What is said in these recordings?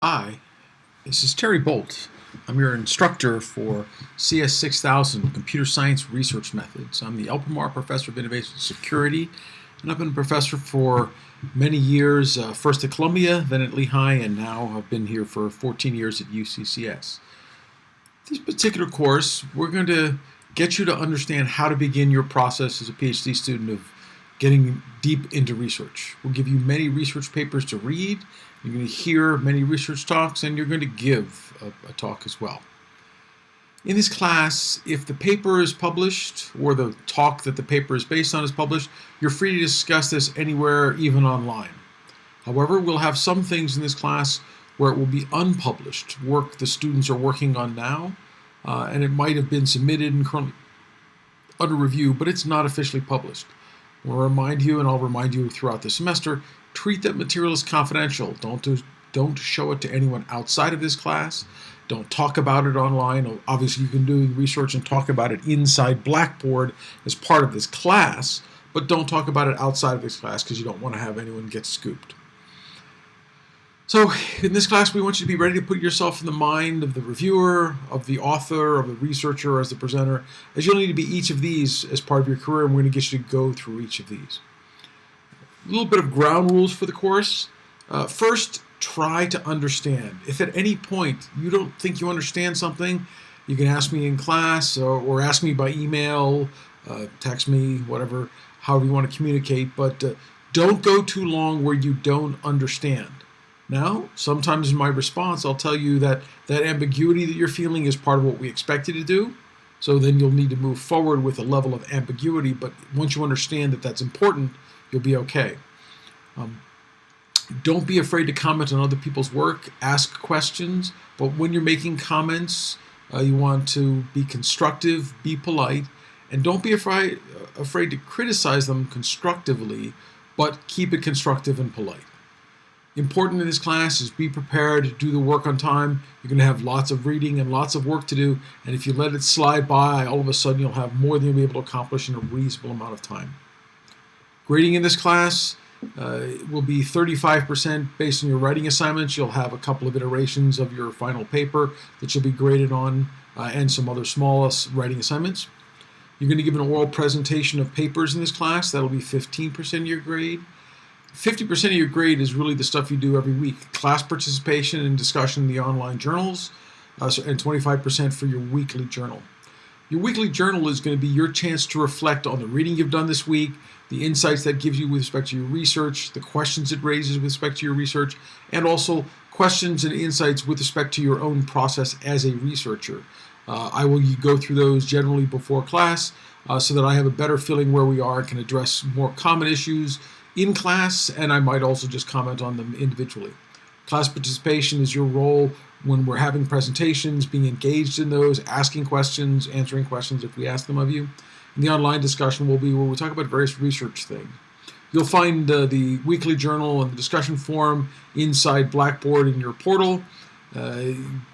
Hi, this is Terry Bolt. I'm your instructor for CS6000 Computer Science Research Methods. I'm the Elpamar Professor of Innovation Security, and I've been a professor for many years, first at Columbia, then at Lehigh, and now I've been here for 14 years at UCCS. This particular course, we're going to get you to understand how to begin your process as a PhD student of getting deep into research. We'll give you many research papers to read. You're going to hear many research talks, and you're going to give a talk as well. In this class, if the paper is published or the talk that the paper is based on is published, you're free to discuss this anywhere, even online. However, we'll have some things in this class where it will be unpublished work the students are working on now, and it might have been submitted and currently under review, but it's not officially published. We'll remind you, and I'll remind you throughout the semester, treat that material as confidential. Don't show it to anyone outside of this class. Don't talk about it online. Obviously, you can do research and talk about it inside Blackboard as part of this class, but don't talk about it outside of this class because you don't want to have anyone get scooped. So in this class, we want you to be ready to put yourself in the mind of the reviewer, of the author, of the researcher, as the presenter, as you'll need to be each of these as part of your career, and we're going to get you to go through each of these. A little bit of ground rules for the course. First, try to understand. If at any point you don't think you understand something, you can ask me in class or ask me by email, text me, whatever, however you want to communicate, but don't go too long where you don't understand. Now, sometimes in my response, I'll tell you that that ambiguity that you're feeling is part of what we expect you to do. So then you'll need to move forward with a level of ambiguity, but once you understand that that's important, you'll be okay. Don't be afraid to comment on other people's work. Ask questions, but when you're making comments, you want to be constructive, be polite, and don't be afraid to criticize them constructively, but keep it constructive and polite. Important in this class is be prepared to do the work on time. You're going to have lots of reading and lots of work to do, and if you let it slide by, all of a sudden you'll have more than you'll be able to accomplish in a reasonable amount of time. Grading in this class will be 35% based on your writing assignments. You'll have a couple of iterations of your final paper that you'll be graded on, and some other small writing assignments. You're going to give an oral presentation of papers in this class. That'll be 15% of your grade. 50% of your grade is really the stuff you do every week. Class participation and discussion in the online journals, and 25% for your weekly journal. Your weekly journal is going to be your chance to reflect on the reading you've done this week, the insights that gives you with respect to your research, the questions it raises with respect to your research, and also questions and insights with respect to your own process as a researcher. I will go through those generally before class so that I have a better feeling where we are and can address more common issues in class, and I might also just comment on them individually. Class participation is your role when we're having presentations, being engaged in those, asking questions, answering questions if we ask them of you. And the online discussion will be where we talk about various research things. You'll find the weekly journal and the discussion forum inside Blackboard in your portal. And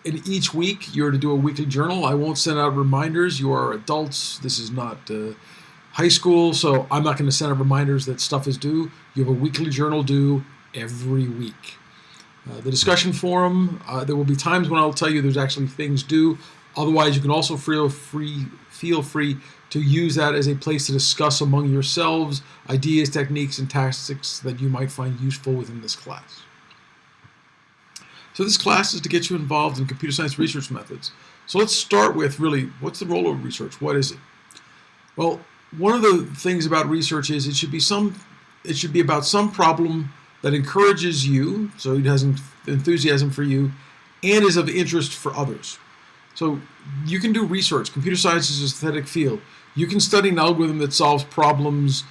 each week you're to do a weekly journal. I won't send out reminders. You are adults. This is not high school, so I'm not going to send out reminders that stuff is due. You have a weekly journal due every week. The discussion forum, there will be times when I'll tell you there's actually things due. Otherwise, you can also feel free to use that as a place to discuss among yourselves ideas, techniques, and tactics that you might find useful within this class. So this class is to get you involved in computer science research methods. So let's start with really, what's the role of research? What is it? Well, one of the things about research is it should be about some problem that encourages you, so it has enthusiasm for you, and is of interest for others. So you can do research. Computer science is an aesthetic field. You can study an algorithm that solves problems,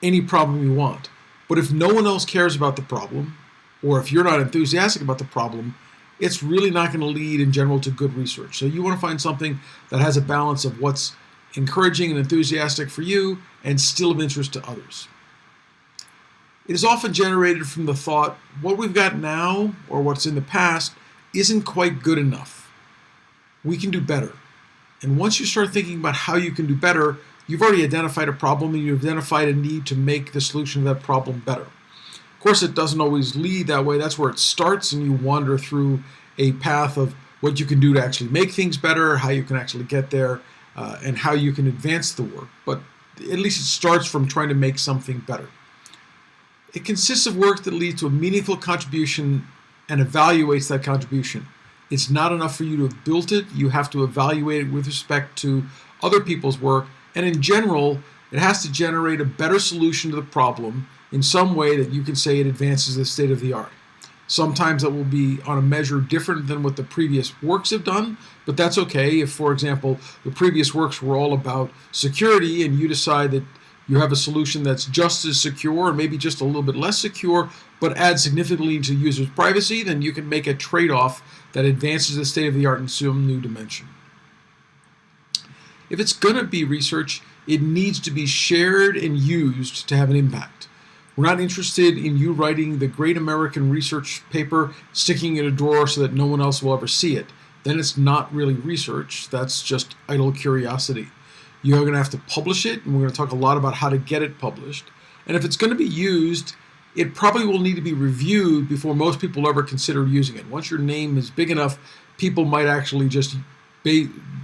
any problem you want. But if no one else cares about the problem, or if you're not enthusiastic about the problem, it's really not going to lead in general to good research. So you want to find something that has a balance of what's encouraging and enthusiastic for you and still of interest to others. It is often generated from the thought, what we've got now or what's in the past isn't quite good enough. We can do better. And once you start thinking about how you can do better, you've already identified a problem and you've identified a need to make the solution to that problem better. Of course, it doesn't always lead that way. That's where it starts, and you wander through a path of what you can do to actually make things better, how you can actually get there, and how you can advance the work. But at least it starts from trying to make something better. It consists of work that leads to a meaningful contribution and evaluates that contribution. It's not enough for you to have built it. You have to evaluate it with respect to other people's work. And in general, it has to generate a better solution to the problem in some way that you can say it advances the state of the art. Sometimes that will be on a measure different than what the previous works have done, but that's okay. If, for example, the previous works were all about security and you decide that you have a solution that's just as secure or maybe just a little bit less secure, but adds significantly to users' privacy, then you can make a trade-off that advances the state of the art in some new dimension. If it's going to be research, it needs to be shared and used to have an impact. We're not interested in you writing the great American research paper, sticking it in a drawer so that no one else will ever see it. Then it's not really research, that's just idle curiosity. You're going to have to publish it, and we're going to talk a lot about how to get it published. And if it's going to be used, it probably will need to be reviewed before most people ever consider using it. Once your name is big enough, people might actually just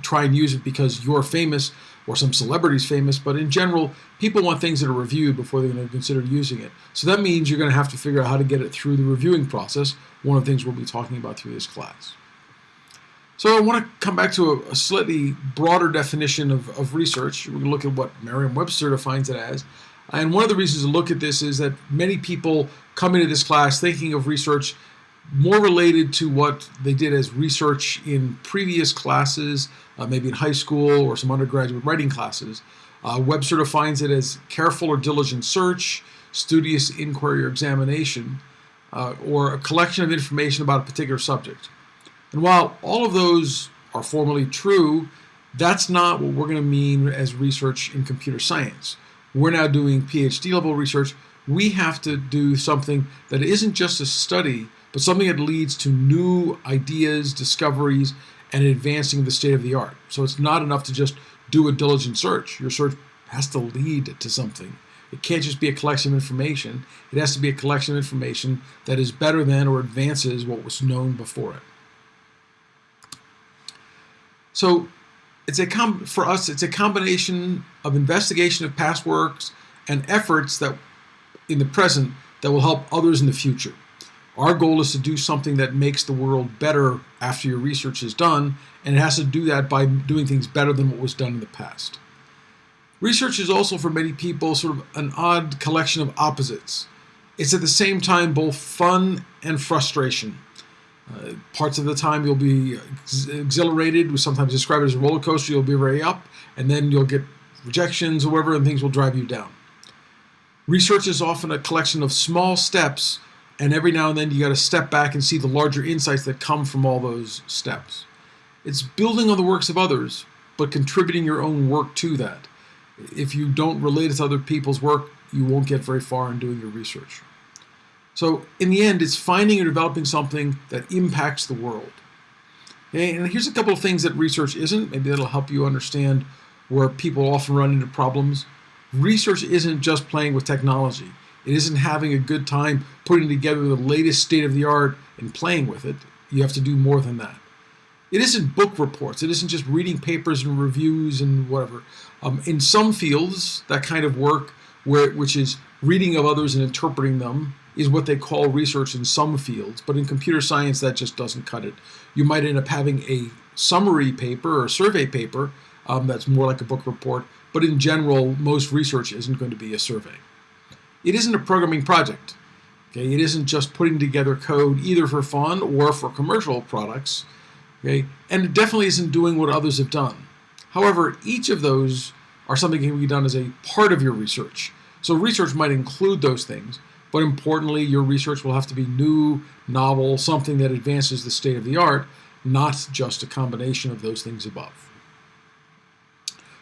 try and use it because you're famous or some celebrity's famous, but in general, people want things that are reviewed before they're going to consider using it. So that means you're going to have to figure out how to get it through the reviewing process, one of the things we'll be talking about through this class. So I want to come back to a slightly broader definition of research. We're going to look at what Merriam-Webster defines it as. And one of the reasons to look at this is that many people come into this class thinking of research more related to what they did as research in previous classes, maybe in high school or some undergraduate writing classes. Webster defines it as careful or diligent search, studious inquiry or examination, or a collection of information about a particular subject. And while all of those are formally true, that's not what we're going to mean as research in computer science. We're now doing PhD level research. We have to do something that isn't just a study, but something that leads to new ideas, discoveries, and advancing the state of the art. So it's not enough to just do a diligent search. Your search has to lead to something. It can't just be a collection of information. It has to be a collection of information that is better than or advances what was known before it. So for us, it's a combination of investigation of past works and efforts that in the present that will help others in the future. Our goal is to do something that makes the world better after your research is done, and it has to do that by doing things better than what was done in the past. Research is also, for many people, sort of an odd collection of opposites. It's at the same time both fun and frustration. Parts of the time you'll be exhilarated. We sometimes describe it as a roller coaster. You'll be very up, and then you'll get rejections or whatever, and things will drive you down. Research is often a collection of small steps, and every now and then you got to step back and see the larger insights that come from all those steps. It's building on the works of others, but contributing your own work to that. If you don't relate it to other people's work, you won't get very far in doing your research. So in the end, it's finding and developing something that impacts the world. Okay? And here's a couple of things that research isn't. Maybe that'll help you understand where people often run into problems. Research isn't just playing with technology. It isn't having a good time putting together the latest state of the art and playing with it. You have to do more than that. It isn't book reports. It isn't just reading papers and reviews and whatever. In some fields, that kind of work, which is reading of others and interpreting them, is what they call research in some fields. But in computer science, that just doesn't cut it. You might end up having a summary paper or survey paper that's more like a book report. But in general, most research isn't going to be a survey. It isn't a programming project. Okay? It isn't just putting together code either for fun or for commercial products. Okay? And it definitely isn't doing what others have done. However, each of those are something that can be done as a part of your research. So research might include those things, but importantly, your research will have to be new, novel, something that advances the state of the art, not just a combination of those things above.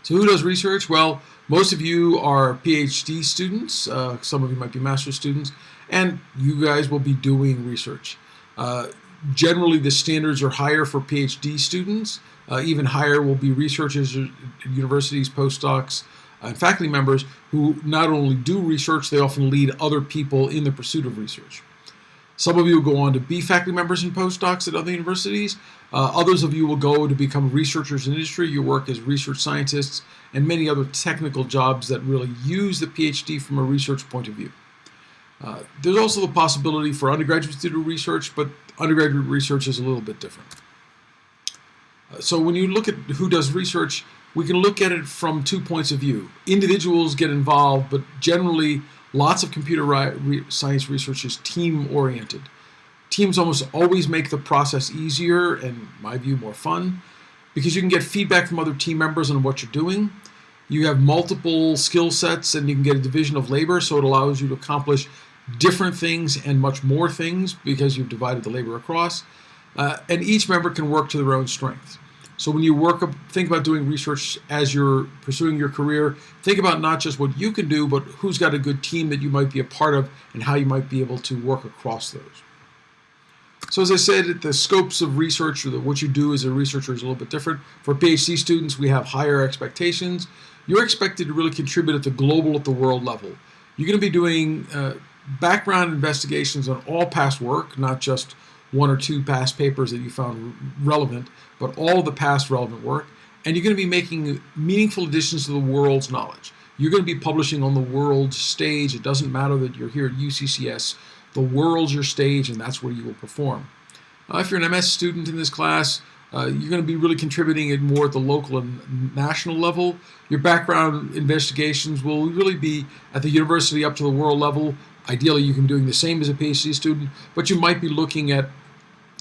So who does research? Well, most of you are PhD students. Some of you might be master's students, and you guys will be doing research. Generally, the standards are higher for PhD students. Even higher will be researchers at universities, postdocs, and faculty members who not only do research, they often lead other people in the pursuit of research. Some of you will go on to be faculty members and postdocs at other universities. Others of you will go to become researchers in industry. You work as research scientists and many other technical jobs that really use the PhD from a research point of view. There's also the possibility for undergraduates to do research, but undergraduate research is a little bit different. So when you look at who does research, we can look at it from 2 points of view. Individuals get involved, but generally lots of computer science research is team-oriented. Teams almost always make the process easier and, in my view, more fun because you can get feedback from other team members on what you're doing. You have multiple skill sets and you can get a division of labor, so it allows you to accomplish different things and much more things because you've divided the labor across. And each member can work to their own strengths. So when you think about doing research as you're pursuing your career, think about not just what you can do, but who's got a good team that you might be a part of and how you might be able to work across those. So as I said, the scopes of research, or what you do as a researcher, is a little bit different. For PhD students, we have higher expectations. You're expected to really contribute at the global, at the world level. You're going to be doing background investigations on all past work, not just 1 or 2 past papers that you found relevant, but all the past relevant work. And you're going to be making meaningful additions to the world's knowledge. You're going to be publishing on the world stage. It doesn't matter that you're here at UCCS. The world's your stage, and that's where you will perform. If you're an MS student in this class, you're going to be really contributing it more at the local and national level. Your background investigations will really be at the university up to the world level. Ideally, you can be doing the same as a PhD student, but you might be looking at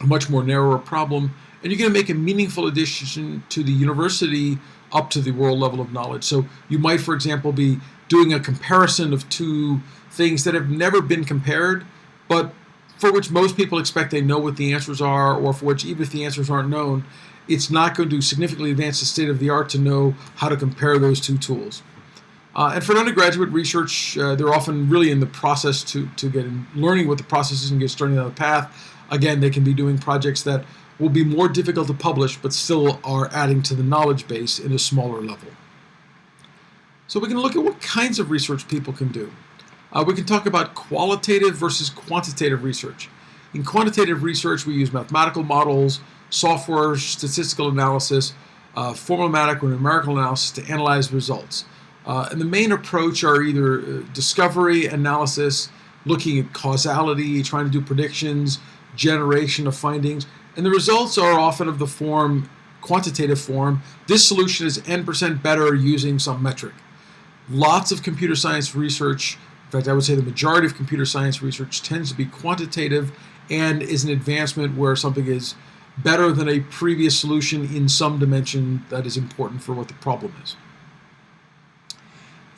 a much more narrower problem, and you're going to make a meaningful addition to the university up to the world level of knowledge. So you might, for example, be doing a comparison of 2 things that have never been compared, but for which most people expect they know what the answers are, or for which even if the answers aren't known, it's not going to significantly advance the state of the art to know how to compare those 2 tools. And for undergraduate research, they're often really in the process to get in, learning what the process is and get started down the path. Again, they can be doing projects that will be more difficult to publish, but still are adding to the knowledge base in a smaller level. So we can look at what kinds of research people can do. We can talk about qualitative versus quantitative research. In quantitative research, we use mathematical models, software, statistical analysis, formulaic or numerical analysis to analyze results. And the main approach are either discovery, analysis, looking at causality, trying to do predictions, generation of findings, and the results are often of the form, quantitative form. This solution is n% better using some metric. Lots of computer science research, in fact I would say the majority of computer science research tends to be quantitative and is an advancement where something is better than a previous solution in some dimension that is important for what the problem is.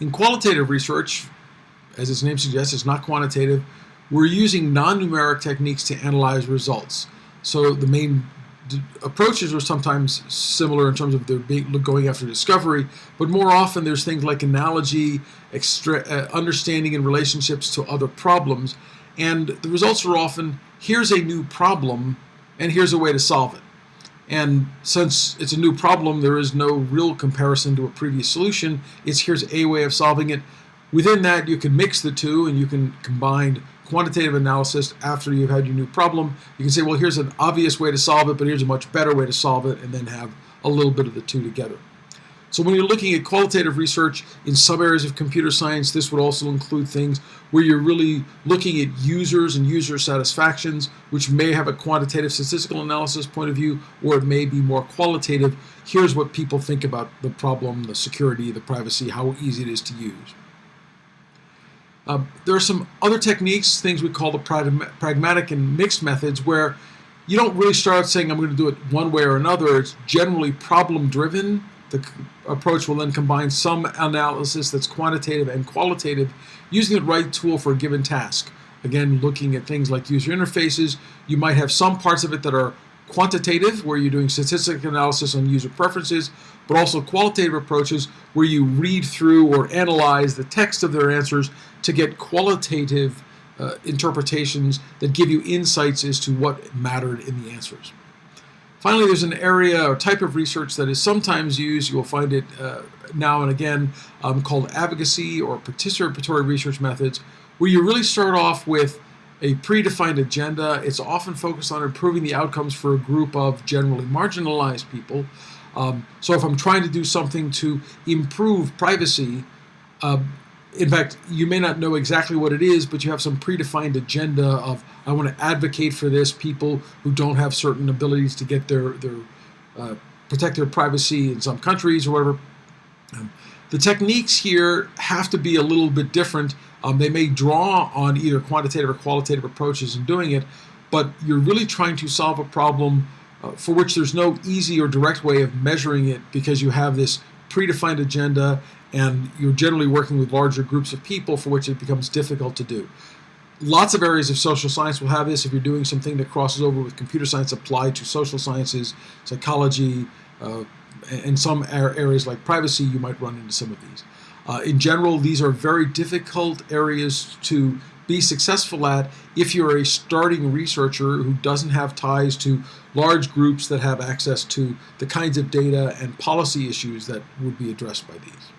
In qualitative research, as its name suggests, it's not quantitative. We're using non-numeric techniques to analyze results. So the main approaches are sometimes similar in terms of their going after discovery, but more often there's things like analogy, understanding and relationships to other problems, and the results are often, here's a new problem, and here's a way to solve it. And since it's a new problem, there is no real comparison to a previous solution. It's here's a way of solving it. Within that, you can mix the 2 and you can combine quantitative analysis after you've had your new problem. You can say, well, here's an obvious way to solve it, but here's a much better way to solve it, and then have a little bit of the 2 together. So when you're looking at qualitative research in some areas of computer science, this would also include things where you're really looking at users and user satisfactions, which may have a quantitative statistical analysis point of view, or it may be more qualitative. Here's what people think about the problem, the security, the privacy, how easy it is to use. There are some other techniques, things we call the pragmatic and mixed methods, where you don't really start out saying I'm going to do it one way or another. It's generally problem-driven. The approach will then combine some analysis that's quantitative and qualitative, using the right tool for a given task. Again, looking at things like user interfaces, you might have some parts of it that are quantitative, where you're doing statistical analysis on user preferences, but also qualitative approaches where you read through or analyze the text of their answers to get qualitative interpretations that give you insights as to what mattered in the answers. Finally, there's an area or type of research that is sometimes used, you will find it now and again, called advocacy or participatory research methods, where you really start off with a predefined agenda. It's often focused on improving the outcomes for a group of generally marginalized people. So if I'm trying to do something to improve privacy, in fact, you may not know exactly what it is, but you have some predefined agenda of, I want to advocate for this, people who don't have certain abilities to get protect their privacy in some countries or whatever. The techniques here have to be a little bit different. They may draw on either quantitative or qualitative approaches in doing it, but you're really trying to solve a problem for which there's no easy or direct way of measuring it, because you have this predefined agenda and you're generally working with larger groups of people for which it becomes difficult to do. Lots of areas of social science will have this. If you're doing something that crosses over with computer science applied to social sciences, psychology, and some areas like privacy, you might run into some of these. In general, these are very difficult areas to be successful at if you're a starting researcher who doesn't have ties to large groups that have access to the kinds of data and policy issues that would be addressed by these.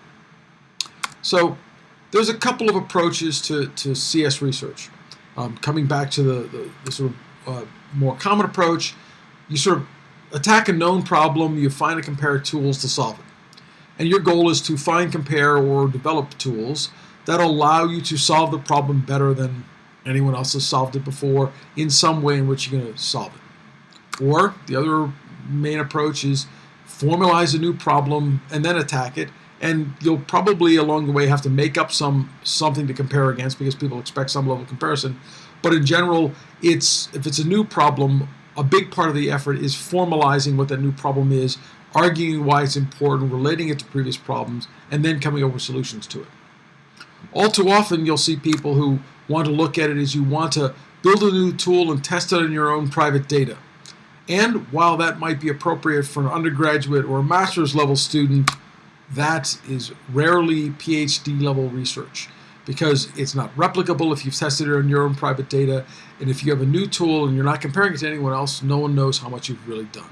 So there's a couple of approaches to CS research. Coming back to the sort of more common approach, you sort of attack a known problem, you find and compare tools to solve it. And your goal is to find, compare, or develop tools that allow you to solve the problem better than anyone else has solved it before in some way in which you're going to solve it. Or the other main approach is formalize a new problem and then attack it. And you'll probably along the way have to make up something to compare against, because people expect some level of comparison. But in general, if it's a new problem, a big part of the effort is formalizing what that new problem is, arguing why it's important, relating it to previous problems, and then coming up with solutions to it. All too often, you'll see people who want to look at it as you want to build a new tool and test it on your own private data. And while that might be appropriate for an undergraduate or a master's level student, that is rarely PhD level research, because it's not replicable if you've tested it on your own private data, and if you have a new tool and you're not comparing it to anyone else, no one knows how much you've really done.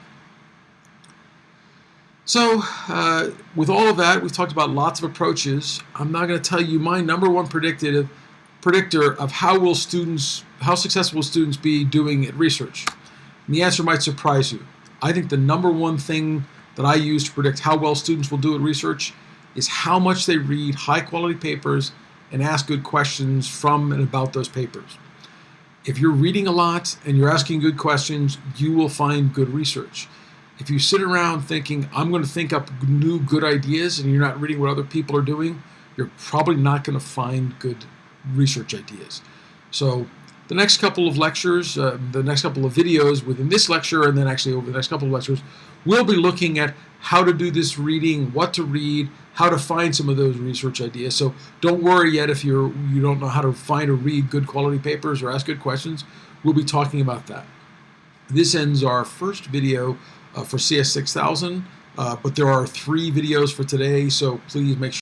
So with all of that, we've talked about lots of approaches. I'm now going to tell you my number one predictor of how successful will students be doing at research. And the answer might surprise you. I think the number one thing that I use to predict how well students will do at research is how much they read high-quality papers and ask good questions from and about those papers. If you're reading a lot and you're asking good questions, you will find good research. If you sit around thinking, I'm going to think up new good ideas, and you're not reading what other people are doing, you're probably not going to find good research ideas. So the next couple of lectures, the next couple of videos within this lecture, and then actually over the next couple of lectures, we'll be looking at how to do this reading, what to read, how to find some of those research ideas. So don't worry yet if you don't know how to find or read good quality papers or ask good questions. We'll be talking about that. This ends our first video for CS6000, but there are 3 videos for today, so please make sure